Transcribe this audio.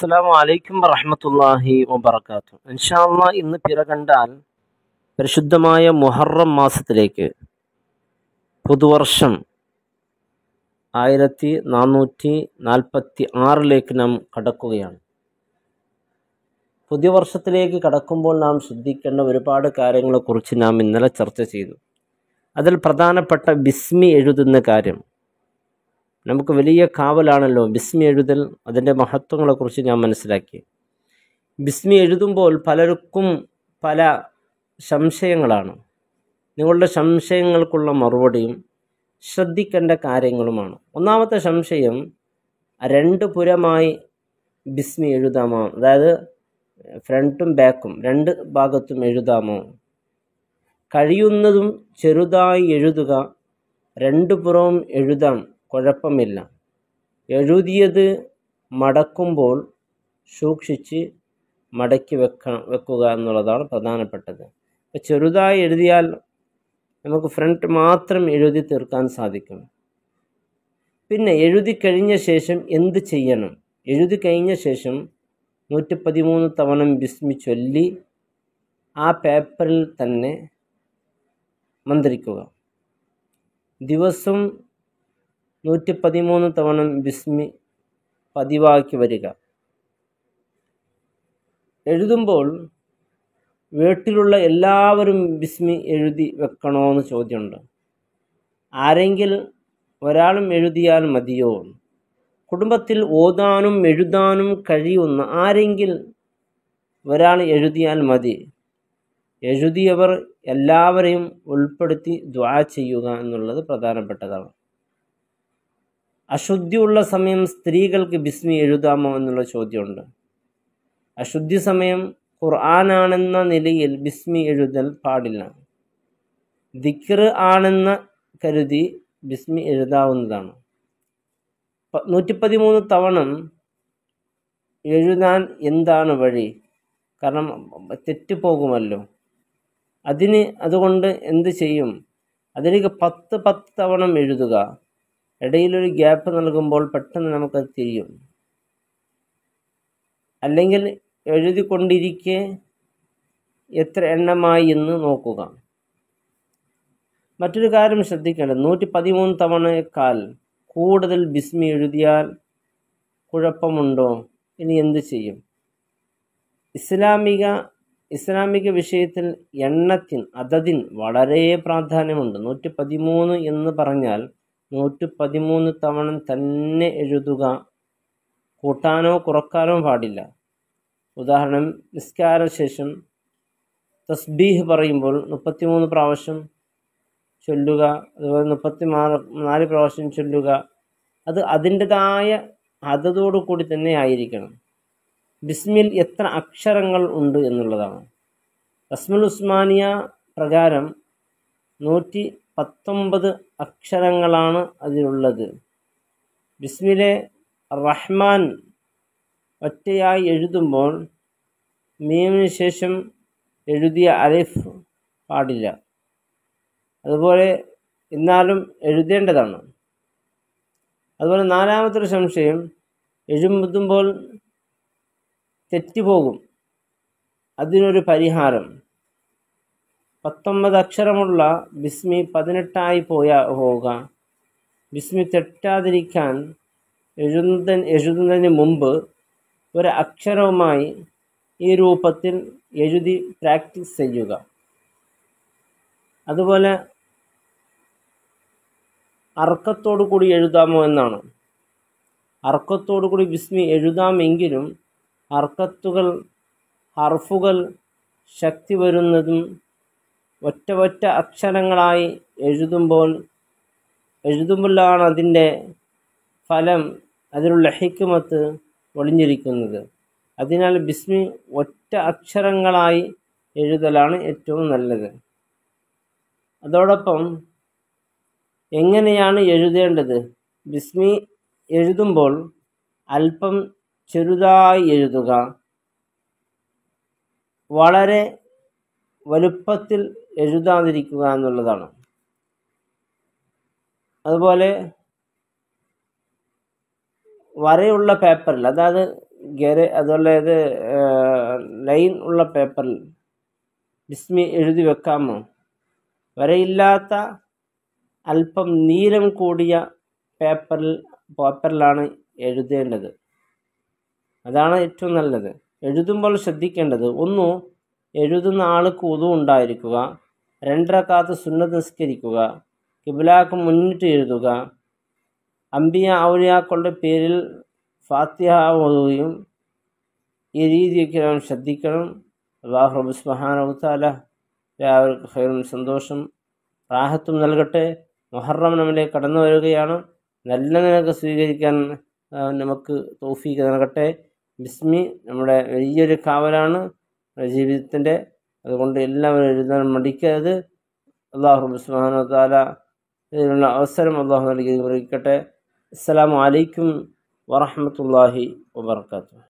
അസ്സലാമു അലൈക്കും വറഹ്മത്തുള്ളാഹി വബറകാതുഹു. ഇൻഷാ അല്ലാഹ് ഇന്ന് പിറ കണ്ടാൽ പരിശുദ്ധമായ മുഹറം മാസത്തിലേക്ക് പുതുവർഷം 1446 നാം കടക്കുകയാണ്. പുതിയ വർഷത്തിലേക്ക് കടക്കുമ്പോൾ നാം ശ്രദ്ധിക്കേണ്ട ഒരുപാട് കാര്യങ്ങളെക്കുറിച്ച് നാം ഇന്നലെ ചർച്ച ചെയ്തു. അതിൽ പ്രധാനപ്പെട്ട ബിസ്മി എഴുതുന്ന കാര്യം നമുക്ക് വലിയ കാവലാണല്ലോ. ബിസ്മി എഴുതൽ, അതിൻ്റെ മഹത്വങ്ങളെക്കുറിച്ച് ഞാൻ മനസ്സിലാക്കി. ബിസ്മി എഴുതുമ്പോൾ പലർക്കും പല സംശയങ്ങളാണ്. നിങ്ങളുടെ സംശയങ്ങൾക്കുള്ള മറുപടിയും ശ്രദ്ധിക്കേണ്ട കാര്യങ്ങളുമാണ്. ഒന്നാമത്തെ സംശയം, രണ്ട് പുരമായി ബിസ്മി എഴുതാമോ? അതായത് ഫ്രണ്ടും ബാക്കും രണ്ട് ഭാഗത്തും എഴുതാമോ? കഴിയുന്നതും ചെറുതായി എഴുതുക, രണ്ട് പുറവും എഴുതാം, കുഴപ്പമില്ല. എഴുതിയത് മടക്കുമ്പോൾ സൂക്ഷിച്ച് മടക്കി വെക്കുക എന്നുള്ളതാണ് പ്രധാനപ്പെട്ടത്. ഇപ്പോൾ ചെറുതായി എഴുതിയാൽ നമുക്ക് ഫ്രണ്ട് മാത്രം എഴുതി തീർക്കാൻ സാധിക്കും. പിന്നെ എഴുതി കഴിഞ്ഞ ശേഷം എന്ത് ചെയ്യണം? എഴുതി കഴിഞ്ഞ ശേഷം 113 തവണ ബിസ്മി ചൊല്ലി ആ പേപ്പറിൽ തന്നെ മന്ത്രിക്കുക. ദിവസം 113 തവണ ബിസ്മി പതിവാക്കി വരിക. എഴുതുമ്പോൾ വീട്ടിലുള്ള എല്ലാവരും ബിസ്മി എഴുതി വെക്കണമെന്ന് ചോദ്യമുണ്ട്. ആരെങ്കിലും ഒരാളും എഴുതിയാൽ മതിയോ? കുടുംബത്തിൽ ഓതാനും എഴുതാനും കഴിയുന്ന ആരെങ്കിലും ഒരാൾ എഴുതിയാൽ മതി. എഴുതിയവർ എല്ലാവരെയും ഉൾപ്പെടുത്തി ദുആ ചെയ്യുക എന്നുള്ളത് പ്രധാനപ്പെട്ടതാണ്. അശുദ്ധിയുള്ള സമയം സ്ത്രീകൾക്ക് ബിസ്മി എഴുതാമോ എന്നുള്ള ചോദ്യമുണ്ട്. അശുദ്ധി സമയം ഖുർആനാണെന്ന നിലയിൽ ബിസ്മി എഴുതൽ പാടില്ല. ദിക്ർ ആണെന്ന് കരുതി ബിസ്മി എഴുതാവുന്നതാണ്. 113 തവണ എഴുതാൻ എന്താണ് വഴി? കാരണം തെറ്റുപോകുമല്ലോ. അതുകൊണ്ട് എന്ത് ചെയ്യും? അതിലേക്ക് 10 തവണ എഴുതുക. ഇടയിലൊരു ഗ്യാപ്പ് നൽകുമ്പോൾ പെട്ടെന്ന് നമുക്കത് തിരിയും. അല്ലെങ്കിൽ എഴുതിക്കൊണ്ടിരിക്കെ എത്ര എണ്ണമായി എന്ന് നോക്കുക. മറ്റൊരു കാര്യം ശ്രദ്ധിക്കേണ്ടത്, 113 തവണയേക്കാൾ കൂടുതൽ ബിസ്മി എഴുതിയാൽ കുഴപ്പമുണ്ടോ? ഇനി എന്ത് ചെയ്യും? ഇസ്ലാമിക വിഷയത്തിൽ അതതിന് വളരെ പ്രാധാന്യമുണ്ട്. 113 എന്ന് പറഞ്ഞാൽ 113 തവണ തന്നെ എഴുതുക. കൂട്ടാനോ കുറക്കാനോ പാടില്ല. ഉദാഹരണം, നിസ്കാര ശേഷം തസ്ബീഹ് പറയുമ്പോൾ 33 പ്രാവശ്യം ചൊല്ലുക, അതുപോലെ 34 പ്രാവശ്യം ചൊല്ലുക. അത് അതിൻ്റെതായ അതതോടു കൂടി തന്നെ ആയിരിക്കണം. ബിസ്മിൽ എത്ര അക്ഷരങ്ങൾ ഉണ്ട് എന്നുള്ളതാണ്. റസ്മുൽ ഉസ്മാനിയ പ്രകാരം 119 അക്ഷരങ്ങളാണ് അതിലുള്ളത്. ബിസ്മിലെ റഹ്മാൻ ഒറ്റയായി എഴുതുമ്പോൾ മീമിന് ശേഷം എഴുതിയ അലിഫ് പാടില്ല. അതുപോലെ എന്നാലും എഴുതേണ്ടതാണ്. അതുപോലെ നാലാമത്തെ ഒരു സംശയം, എഴുതുമ്പോൾ തെറ്റുപോകും. അതിനൊരു പരിഹാരം, 19 അക്ഷരമുള്ള ബിസ്മി 18ആയി പോവുക. ബിസ്മി തെറ്റാതിരിക്കാൻ എഴുതുന്നതിന് മുമ്പ് ഒരു അക്ഷരവുമായി ഈ രൂപത്തിൽ എഴുതി പ്രാക്ടീസ് ചെയ്യുക. അതുപോലെ അർക്കത്തോടു കൂടി എഴുതാമോ എന്നാണ്. അർക്കത്തോടു കൂടി ബിസ്മി എഴുതാമെങ്കിലും ഹർഫുകൾ ശക്തി വരുന്നതും ഒറ്റ അക്ഷരങ്ങളായി എഴുതുമ്പോഴാണ് അതിൻ്റെ ഫലം, അതിലുള്ള ഹിക്മത്ത് ഒളിഞ്ഞിരിക്കുന്നത്. അതിനാൽ ബിസ്മി ഒറ്റ അക്ഷരങ്ങളായി എഴുതലാണ് ഏറ്റവും നല്ലത്. അതോടൊപ്പം എങ്ങനെയാണ് എഴുതേണ്ടത്? ബിസ്മി എഴുതുമ്പോൾ അല്പം ചെറുതായി എഴുതുക, വളരെ വലുപ്പത്തിൽ എഴുതാതിരിക്കുക എന്നുള്ളതാണ്. അതുപോലെ വരയുള്ള പേപ്പറിൽ, അതായത് അതുപോലെ ഇത് ലൈൻ ഉള്ള പേപ്പറിൽ ബിസ്മി എഴുതി വെക്കാമോ? വരയില്ലാത്ത അല്പം നീളം കൂടിയ പേപ്പറിലാണ് എഴുതേണ്ടത്. അതാണ് ഏറ്റവും നല്ലത്. എഴുതുമ്പോൾ ശ്രദ്ധിക്കേണ്ടത്, ഒന്ന്, എഴുതുന്ന ആൾക്ക് ഉദു ഉണ്ടായിരിക്കുക. 2 റക്അത്ത് സുന്നത്ത് നിസ്കരിക്കുക. ഖിബ്ലക്ക് മുന്നിട്ട് എഴുതുക. അംബിയ ഔലിയാക്കളുടെ പേരിൽ ഫാത്തിഹ ഓതുകയും ഈ രീതിയൊക്കെ നാം ശ്രദ്ധിക്കണം. അല്ലാഹു റബ്ബ് സുബ്ഹാനഹു വ തആല എല്ലാവർക്കും ഖൈറും സന്തോഷം റാഹത്തും നൽകട്ടെ. മുഹറം നമ്മിലേക്ക് കടന്നു വരികയാണ്. നല്ല നിലക്ക് സ്വീകരിക്കാൻ നമുക്ക് തൗഫീഖ് നൽകട്ടെ. ബിസ്മി നമ്മുടെ വലിയൊരു കാവലാണ് ജീവിതത്തിൻ്റെ. അതുകൊണ്ട് എല്ലാവരും എഴുതാൻ മടിക്കരുത്. അല്ലാഹു റബ്ബ് സുബ്ഹാനഹു വ തആല ഇതിനുള്ള അവസരം അല്ലാഹു നൽകി അനുഗ്രഹിക്കട്ടെ. അസ്സലാമു അലൈക്കും വറഹ്മത്തുള്ളാഹി വബറകാതുഹു.